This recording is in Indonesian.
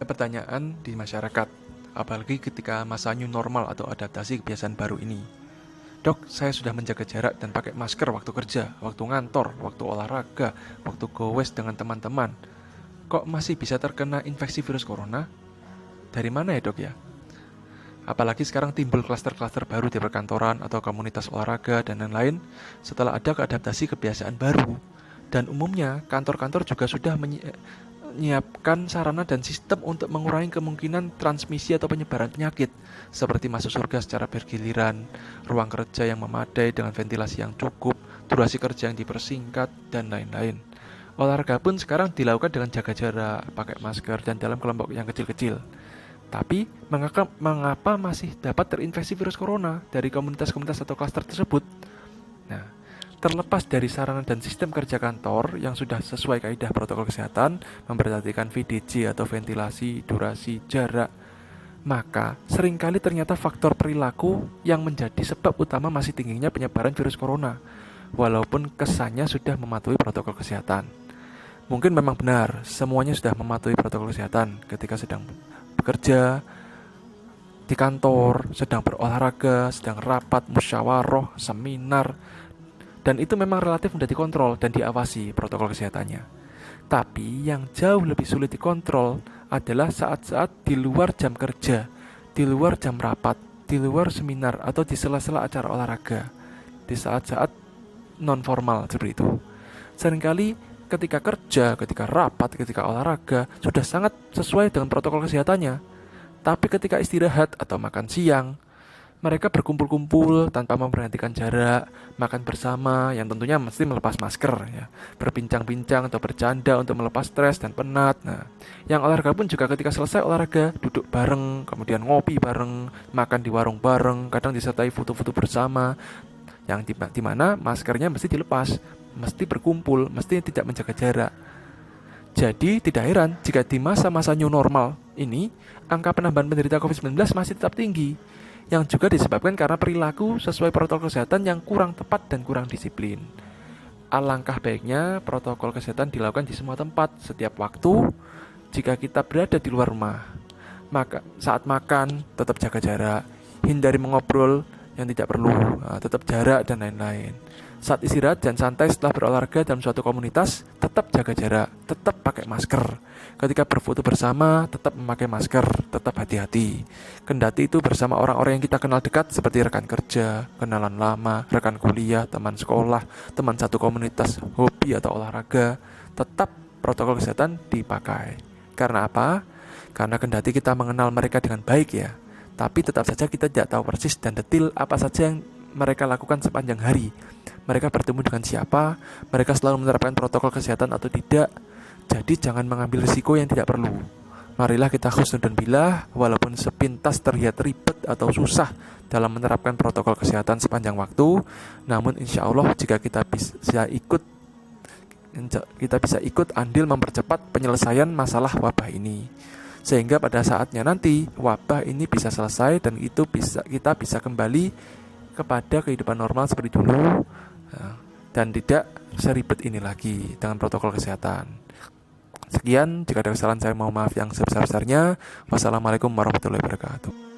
Pertanyaan di masyarakat, apalagi ketika masa new normal atau adaptasi kebiasaan baru ini. Dok, saya sudah menjaga jarak dan pakai masker waktu kerja, waktu ngantor, waktu olahraga, waktu gowes dengan teman-teman. Kok masih bisa terkena infeksi virus corona? Dari mana ya dok ya? Apalagi sekarang timbul klaster-klaster baru di perkantoran atau komunitas olahraga dan lain-lain setelah ada keadaptasi kebiasaan baru. Dan umumnya kantor-kantor juga sudah menyiapkan sarana dan sistem untuk mengurangi kemungkinan transmisi atau penyebaran penyakit, seperti masuk surga secara bergiliran, ruang kerja yang memadai dengan ventilasi yang cukup, durasi kerja yang dipersingkat, dan lain-lain. Olahraga pun sekarang dilakukan dengan jaga jarak, pakai masker, dan dalam kelompok yang kecil-kecil. Tapi, mengapa masih dapat terinfeksi virus corona dari komunitas-komunitas atau klaster tersebut? Nah, terlepas dari sarana dan sistem kerja kantor yang sudah sesuai kaidah protokol kesehatan, memperhatikan VDC atau ventilasi, durasi, jarak, maka seringkali ternyata faktor perilaku yang menjadi sebab utama masih tingginya penyebaran virus corona, walaupun kesannya sudah mematuhi protokol kesehatan. Mungkin memang benar, semuanya sudah mematuhi protokol kesehatan ketika sedang bekerja, di kantor, sedang berolahraga, sedang rapat, musyawarah, seminar, dan itu memang relatif mudah dikontrol dan diawasi protokol kesehatannya. Tapi yang jauh lebih sulit dikontrol adalah saat-saat di luar jam kerja, di luar jam rapat, di luar seminar, atau di sela-sela acara olahraga, di saat-saat non-formal seperti itu. Seringkali ketika kerja, ketika rapat, ketika olahraga, sudah sangat sesuai dengan protokol kesehatannya. Tapi ketika istirahat atau makan siang, mereka berkumpul-kumpul tanpa memperhatikan jarak, makan bersama yang tentunya mesti melepas masker ya, berbincang-bincang atau bercanda untuk melepas stres dan penat. Nah, yang olahraga pun juga ketika selesai olahraga duduk bareng, kemudian ngopi bareng, makan di warung bareng, kadang disertai foto-foto bersama yang di mana maskernya mesti dilepas, mesti berkumpul, mesti tidak menjaga jarak. Jadi tidak heran jika di masa-masa new normal ini angka penambahan penderita COVID-19 masih tetap tinggi, yang juga disebabkan karena perilaku sesuai protokol kesehatan yang kurang tepat dan kurang disiplin. Alangkah baiknya protokol kesehatan dilakukan di semua tempat, setiap waktu, jika kita berada di luar rumah. Maka saat makan, tetap jaga jarak, hindari mengobrol yang tidak perlu, tetap jarak dan lain-lain. Saat istirahat dan santai setelah berolahraga dalam suatu komunitas, tetap jaga jarak, tetap pakai masker. Ketika berfoto bersama, tetap memakai masker, tetap hati-hati. Kendati itu bersama orang-orang yang kita kenal dekat seperti rekan kerja, kenalan lama, rekan kuliah, teman sekolah, teman satu komunitas, hobi atau olahraga, tetap protokol kesehatan dipakai. Karena apa? Karena kendati kita mengenal mereka dengan baik ya, tapi tetap saja kita tidak tahu persis dan detil apa saja yang mereka lakukan sepanjang hari. Mereka bertemu dengan siapa, mereka selalu menerapkan protokol kesehatan atau tidak. Jadi jangan mengambil risiko yang tidak perlu. Marilah kita husnudon billah, walaupun sepintas terlihat ribet atau susah dalam menerapkan protokol kesehatan sepanjang waktu, namun insya Allah jika kita bisa ikut andil mempercepat penyelesaian masalah wabah ini, sehingga pada saatnya nanti wabah ini bisa selesai dan kita bisa kembali kepada kehidupan normal seperti dulu, dan tidak seribet ini lagi dengan protokol kesehatan. Sekian, jika ada kesalahan saya mohon maaf yang sebesar-besarnya. Wassalamualaikum warahmatullahi wabarakatuh.